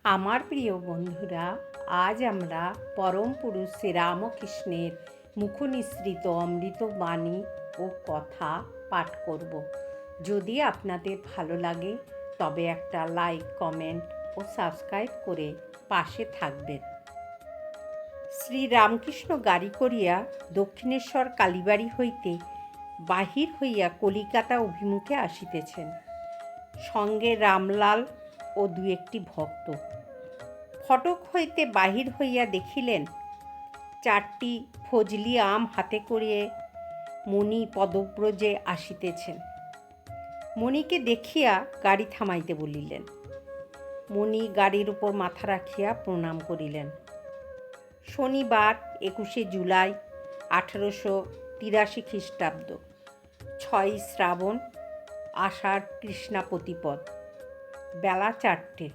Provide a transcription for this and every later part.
আমার প্রিয় বন্ধুরা, আজ আমরা পরম পুরুষ শ্রীরামকৃষ্ণের মুখনিসৃত অমৃত বাণী ও কথা পাঠ করব। যদি আপনাদের ভালো লাগে তবে একটা লাইক, কমেন্ট ও সাবস্ক্রাইব করে পাশে থাকবেন। শ্রীরামকৃষ্ণ গাড়ি করিয়া দক্ষিণেশ্বর কালীবাড়ি হইতে বাহির হইয়া কলিকাতা অভিমুখে আসিতেছেন, সঙ্গে রামলাল ও দু একটি ভক্ত। ফটক হইতে বাহির হইয়া দেখিলেন চারটি ফজলি আম হাতে করিয়ে মণি পদব্রজে আসিতেছেন। মণিকে দেখিয়া গাড়ি থামাইতে বলিলেন। মণি গাড়ির উপর মাথা রাখিয়া প্রণাম করিলেন। শনিবার 21শে জুলাই 1883 খ্রিস্টাব্দ, 6ই শ্রাবণ, আষাঢ় কৃষ্ণা প্রতিপদ, বেলা 4টে।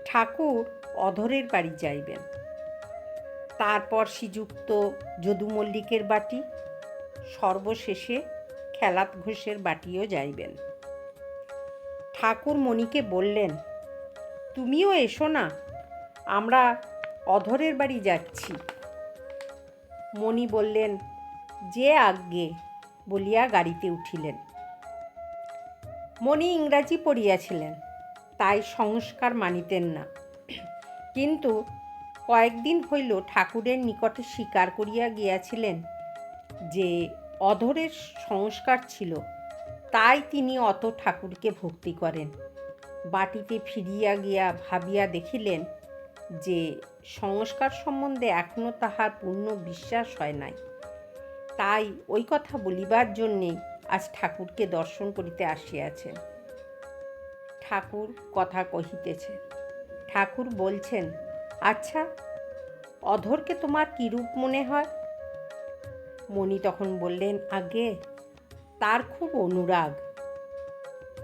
ঠাকুর অধরের বাড়ি যাইবেন, তারপর শ্রীযুক্ত যদু মল্লিকের বাটি, সর্বশেষে খেলাত ঘোষের বাটিও যাইবেন। ঠাকুর মণিকে বললেন, তুমিও এসো না, আমরা অধরের বাড়ি যাচ্ছি। মণি বললেন, যে আজ্ঞে বলিয়া গাড়িতে উঠিলেন। মণি ইংরাজি পড়িয়াছিলেন, তাই সংস্কার মানিতেন না, কিন্তু কয়েকদিন হইল ঠাকুরের নিকটে স্বীকার করিয়া গিয়াছিলেন যে অধরের সংস্কার ছিল, তাই তিনি অত ঠাকুরকে ভক্তি করেন। বাটিতে ফিরিয়া গিয়া ভাবিয়া দেখিলেন যে সংস্কার সম্বন্ধে এখনও তাহার পূর্ণ বিশ্বাস হয় নাই, তাই ওই কথা বলিবার জন্যে আজ ঠাকুরকে দর্শন করিতে আসিয়াছেন। ঠাকুর কথা কহিতেছে। ঠাকুর বলছেন, আচ্ছা, অধরকে তোমার কিরূপ মনে হয়? মণি তখন বললেন, আগে তার খুব অনুরাগ।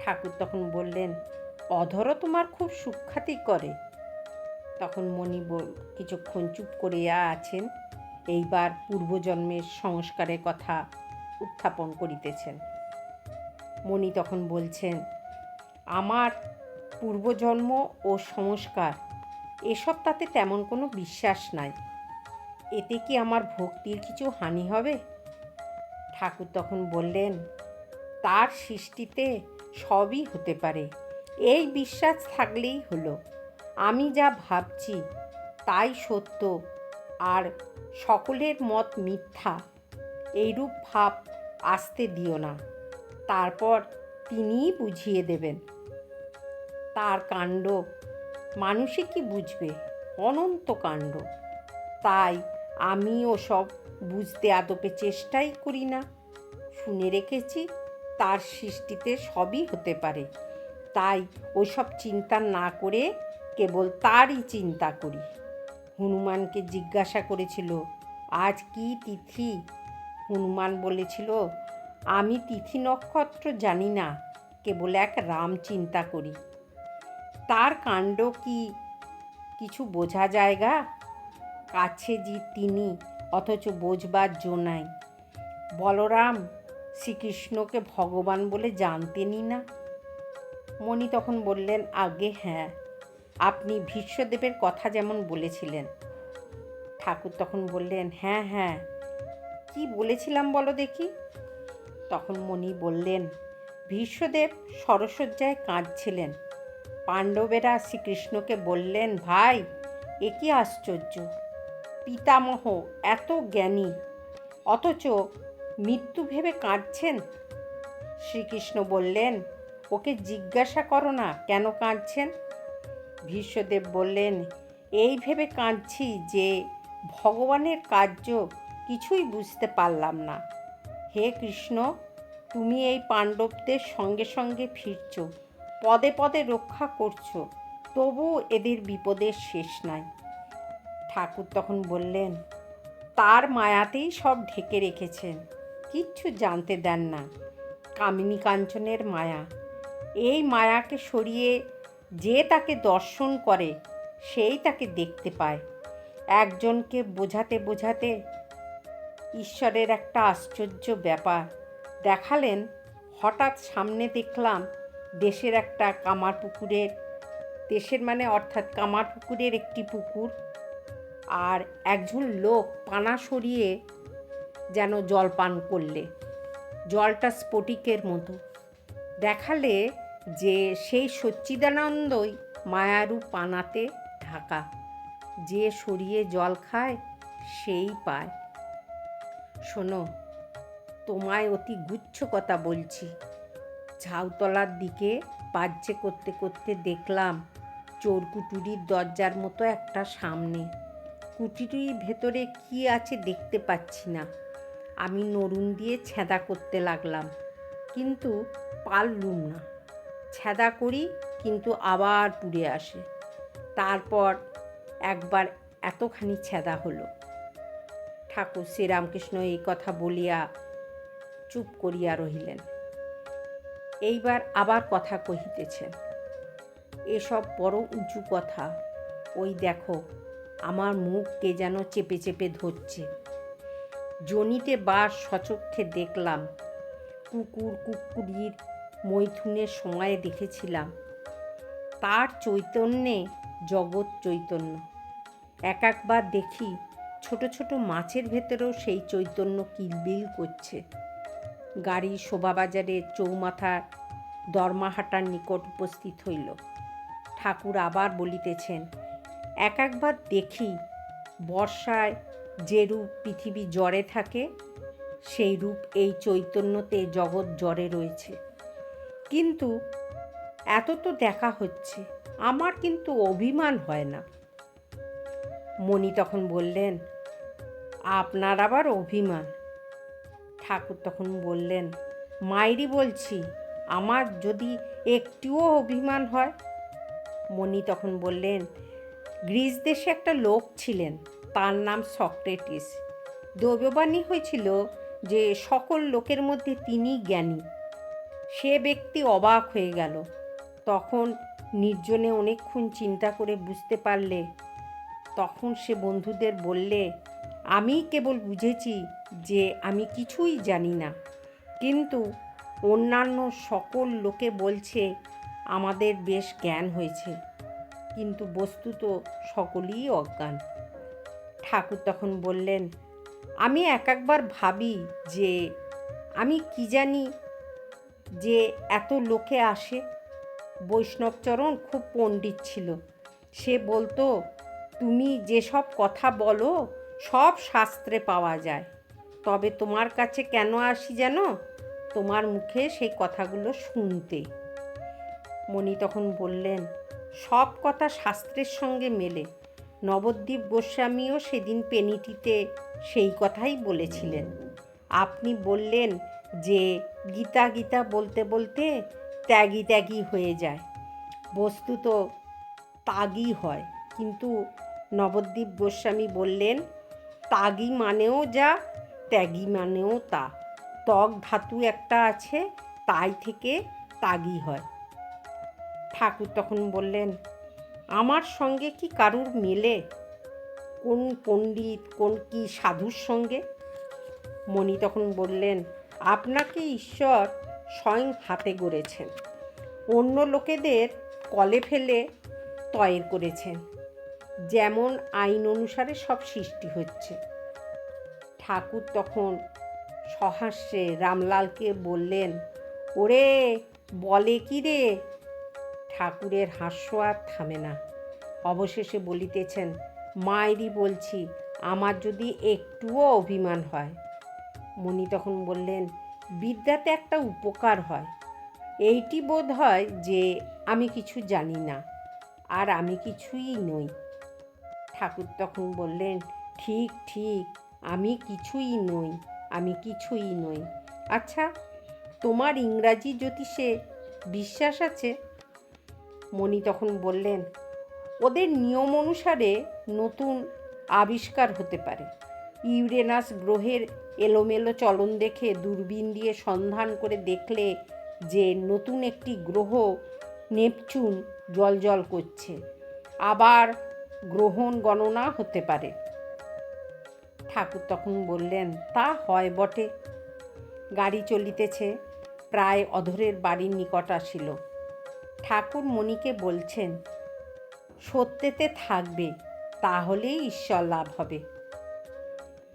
ঠাকুর তখন বললেন, অধরও তোমার খুব সুখ্যাতি করে। তখন মণি কিছুক্ষণ চুপ করিয়া আছেন, এইবার পূর্বজন্মের সংস্কারের কথা উত্থাপন করিতেছেন। মণি তখন বলছেন, আমার পূর্বজন্ম ও সংস্কার এসব তাতে তেমন কোনো বিশ্বাস নাই, এতে কি আমার ভক্তির কিছু হানি হবে? ঠাকুর তখন বললেন, তার সৃষ্টিতে সবই হতে পারে, এই বিশ্বাস থাকলেই হলো। আমি যা ভাবছি তাই সত্য, আর সকলের মত মিথ্যা, এইরূপ ভাব আসতে দিও না। তারপর তিনিই বুঝিয়ে দেবেন। তার কাণ্ড মানুষে কি বুঝবে? অনন্ত কাণ্ড। তাই আমি ওসব বুঝতে আদপে চেষ্টাই করি না। শুনে রেখেছি তার সৃষ্টিতে সবই হতে পারে, তাই ওসব চিন্তা না করে কেবল তারই চিন্তা করি। হনুমানকে জিজ্ঞাসা করেছিল, আজ কি তিথি? হনুমান বলেছিল, আমি তিথি নক্ষত্র জানি না, কেবল এক রাম চিন্তা করি। তার কাণ্ড কি কিছু বোঝা যায়গা? কাছে যে তিনি, অথচ বোঝবার জো নাই। বলরাম শ্রীকৃষ্ণকে ভগবান বলে জানতেনই না। মণি তখন বললেন, আগে হ্যাঁ, আপনি ভীষ্মদেবের কথা যেমন বলেছিলেন। ঠাকুর তখন বললেন, হ্যাঁ হ্যাঁ, কি বলেছিলাম বলো দেখি। তখন মণি বললেন, ভীষ্মদেব সরসজ্জায় কাঁদছিলেন। পাণ্ডবেরা শ্রীকৃষ্ণকে বললেন, ভাই, এ কি আশ্চর্য! পিতামহ এত জ্ঞানী, অথচ মৃত্যু ভেবে কাঁদছেন। শ্রীকৃষ্ণ বললেন, ওকে জিজ্ঞাসা করো না কেন কাঁদছেন। ভীষ্মদেব বললেন, এই ভেবে কাঁদছি যে ভগবানের কার্য কিছুই বুঝতে পারলাম না। হে কৃষ্ণ, তুমি এই পাণ্ডবদের সঙ্গে সঙ্গে ফিরছ, পদে পদে রক্ষা করছো, তবু এদের বিপদের শেষ নাই। ঠাকুর তখন বললেন, তার মায়াতেই সব ঢেকে রেখেছেন, কিচ্ছু জানতে দেন না। কামিনী কাঞ্চনের মায়া, এই মায়াকে সরিয়ে যে তাকে দর্শন করে সেই তাকে দেখতে পায়। একজনকে বোঝাতে বোঝাতে ঈশ্বরের একটা আশ্চর্য ব্যাপার দেখালেন। হঠাৎ সামনে দেখলাম দেশের একটা কামারপুকুরের দেশের মানে অর্থাৎ কামারপুকুরের একটি পুকুর, আর একজন লোক পানা সরিয়ে যেন জল পান করলে, জলটা স্ফটিকের মতো। দেখালে যে সেই সচ্চিদানন্দই মায়ারূপ পানাতে ঢাকা, যে সরিয়ে জল খায় সেই পায়। শোনো, তোমায় অতি গুচ্ছ কথা বলছি। ঝাউতলার দিকে বাহ্যে করতে করতে দেখলাম চোরকুটুরির দরজার মতো একটা সামনে। কুটিরির ভেতরে কি আছে দেখতে পাচ্ছি না। আমি নরুন দিয়ে ছেঁদা করতে লাগলাম, কিন্তু পারলুম না। ছেঁদা করি, কিন্তু আবার পুড়ে আসে। তারপর একবার এতখানি ছেঁদা হলো। ঠাকুর শ্রীরামকৃষ্ণ এই কথা বলিয়া চুপ করিয়া রহিলেন। এইবার আবার কথা কহিতেছেন। এসব বড় উঁচু কথা। ওই দেখো, আমার মুখ কে যেন চেপে চেপে ধরছে। জনিতে বার সচক্ষে দেখলাম। কুকুর কুকুরির মৈথুনের সময়ে দেখেছিলাম তার চৈতন্যে জগৎ চৈতন্য। একবার দেখি ছোট ছোট মাছের ভেতরেও সেই চৈতন্য কিলবিল করছে। গাড়ি শোভাবাজারের চৌমাথার দরমাহাটার নিকট উপস্থিত হইল। ঠাকুর আবার বলিতেছেন, একবার দেখি বর্ষায় যেরূপ পৃথিবী জ্বরে থাকে, সেই রূপ এই চৈতন্যতে জগৎ জ্বরে রয়েছে। কিন্তু এত তো দেখা হচ্ছে, আমার কিন্তু অভিমান হয় না। মণি তখন বললেন, আপনার আবার অভিমান? ঠাকুর তখন বললেন, মাইরি বলছি, আমার যদি একটুও অভিমান হয়। মণি তখন বললেন, গ্রিস দেশে একটা লোক ছিলেন, তার নাম সক্রেটিস। দৈববাণী হয়েছিল যে সকল লোকের মধ্যে তিনিই জ্ঞানী। সে ব্যক্তি অবাক হয়ে গেল। তখন নির্জনে অনেকক্ষণ চিন্তা করে বুঝতে পারলে। তখন সে বন্ধুদের বললে, আমি কেবল বুঝেছি যে আমি কিছুই জানি না, কিন্তু অন্যান্য সকল লোকে বলছে আমাদের বেশ জ্ঞান হয়েছে, কিন্তু বস্তুত সকলেই অজ্ঞান। ঠাকুর তখন বললেন, আমি একবার ভাবি যে আমি কি জানি যে এত লোকে আসে। বৈষ্ণবচরণ খুব পণ্ডিত ছিল। সে বলতো, তুমি যেসব কথা বলো সব শাস্ত্রে পাওয়া যায়, তবে তোমার কাছে কেন আসি জানো? তোমার মুখে সেই কথাগুলো শুনতে। মণি তখন বললেন, সব কথা শাস্ত্রের সঙ্গে মেলে। নবদ্বীপ গোস্বামীও সেদিন পেনিটিতে সেই কথাই বলেছিলেন। আপনি বললেন যে গীতা গীতা বলতে বলতে ত্যাগী ত্যাগী হয়ে যায়। বস্তুত তাগই হয়, কিন্তু নবদ্বীপ গোস্বামী বললেন, তাগী মানেও যা, ত্যাগী মানেও তা। ত্বক ধাতু একটা আছে, তাই থেকে তাগী হয়। ঠাকুর তখন বললেন, আমার সঙ্গে কি কারুর মেলে? কোন পণ্ডিত কোন কি সাধুর সঙ্গে? মণি তখন বললেন, আপনাকে ঈশ্বর স্বয়ং হাতে গড়েছেন, অন্য লোকেদের কলে ফেলে তয়ের করেছেন। যেমন আইন অনুসারে সব সৃষ্টি হচ্ছে। ঠাকুর তখন সহাস্যে রামলালকে বললেন, ওরে বলে কি রে? ঠাকুরের হাস্য আর থামে না। অবশেষে বলিতেছেন, মায়েরই বলছি, আমার যদি একটুও অভিমান হয়। মণি তখন বললেন, বিদ্যাতে একটা উপকার হয়, এইটি বোধ হয় যে আমি কিছু জানি না, আর আমি কিছুই নই। ঠাকুর তখন বললেন, ঠিক ঠিক, আমি কিছুই নই, আমি কিছুই নই। আচ্ছা, তোমার ইংরাজি জ্যোতিষে বিশ্বাস আছে? মণি তখন বললেন, ওদের নিয়ম অনুসারে নতুন আবিষ্কার হতে পারে। ইউরেনাস গ্রহের এলোমেলো চলন দেখে দূরবীন দিয়ে সন্ধান করে দেখলে যে নতুন একটি গ্রহ নেপচুন জ্বলজ্বল করছে। আবার গ্রহণ গণনা হতে পারে। ঠাকুর তখন বললেন, তা হয় বটে। গাড়ি চলিতেছে, প্রায় অধরের বাড়ির নিকট আসিল। ঠাকুর মণিকে বলছেন, সত্যেতে থাকবে, তাহলেই ঈশ্বর লাভ হবে।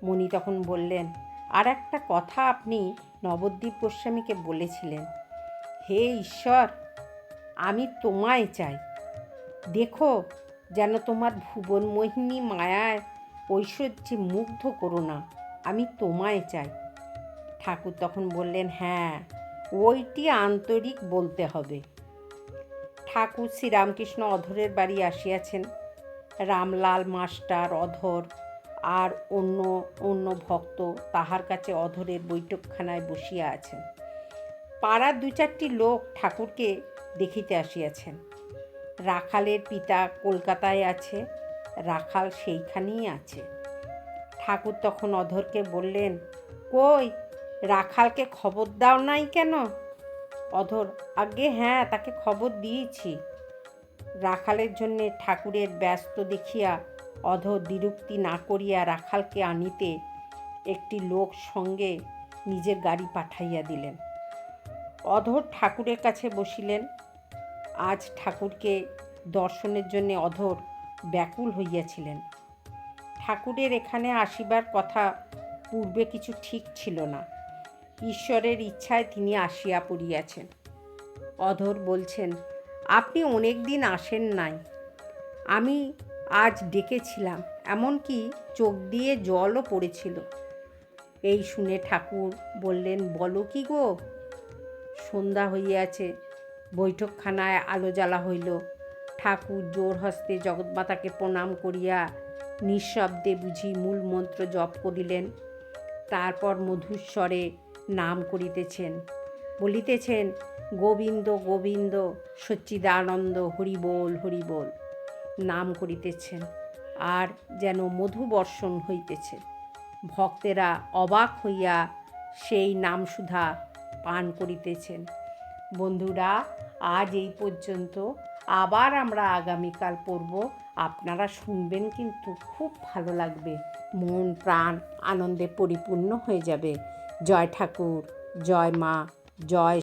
মণি তখন বললেন, আর একটা কথা আপনি নবদ্বীপ গোস্বামীকে বলেছিলেন, হে ঈশ্বর, আমি তোমায় চাই, দেখো যেন তোমার ভুবনমোহিনী মায়ায় ঐশ্বর্যে মুগ্ধ করো না, আমি তোমায় চাই। ঠাকুর তখন বললেন, হ্যাঁ, ওইটি আন্তরিক বলতে হবে। ঠাকুর শ্রীরামকৃষ্ণ অধরের বাড়ি আসিয়াছেন। রামলাল মাস্টার, অধর আর অন্য অন্য ভক্ত তাহার কাছে অধরের বৈঠকখানায় বসিয়া আছেন। পাড়ার 2-4টি লোক ঠাকুরকে দেখিতে আসিয়াছেন। রাখালের পিতা কলকাতায় আছে, রাখাল সেইখানেই আছে। ঠাকুর তখন অধরকে বললেন, কই, রাখালকে খবর দাও নাই কেন? অধর, আগে হ্যাঁ, তাকে খবর দিয়েছি। রাখালের জন্যে ঠাকুরের ব্যস্ত দেখিয়া অধর দ্বিরুক্তি না করিয়া রাখালকে আনিতে একটি লোক সঙ্গে নিজের গাড়ি পাঠাইয়া দিলেন। অধর ঠাকুরের কাছে বসিলেন। আজ ঠাকুরকে দর্শনের জন্যে অধর ব্যাকুল হইয়াছিলেন। ঠাকুরের এখানে আসিবার কথা পূর্বে কিছু ঠিক ছিল না, ঈশ্বরের ইচ্ছায় তিনি আসিয়া পড়িয়াছেন। অধর বলছেন, আপনি অনেক দিন আসেন নাই, আমি আজ ডেকেছিলাম, এমনকি চোখ দিয়ে জলও পড়েছিল। এই শুনে ঠাকুর বললেন, বলো কি গো? সন্ধ্যা হইয়াছে, বৈঠকখানায় আলো জ্বালা হইল। ঠাকুর জোর হস্তে জগৎমাতাকে প্রণাম করিয়া নিঃশব্দে বুঝি মূল মন্ত্র জপ করিলেন। তারপর মধুস্বরে নাম করিতেছেন, বলিতেছেন, গোবিন্দ গোবিন্দ সচ্চিদানন্দ হরি বল হরি বল। নাম করিতেছেন, আর যেন মধু বর্ষণ হইতেছে। ভক্তেরা অবাক হইয়া সেই নামসুধা পান করিতেছেন। বন্ধুরা, আজ এই পর্যন্ত, আবার আমরা আগামীকাল পড়ব। আপনারা শুনবেন, কিন্তু খুব ভালো লাগবে, মন প্রাণ আনন্দে পরিপূর্ণ হয়ে যাবে। জয় ঠাকুর, জয় মা, জয়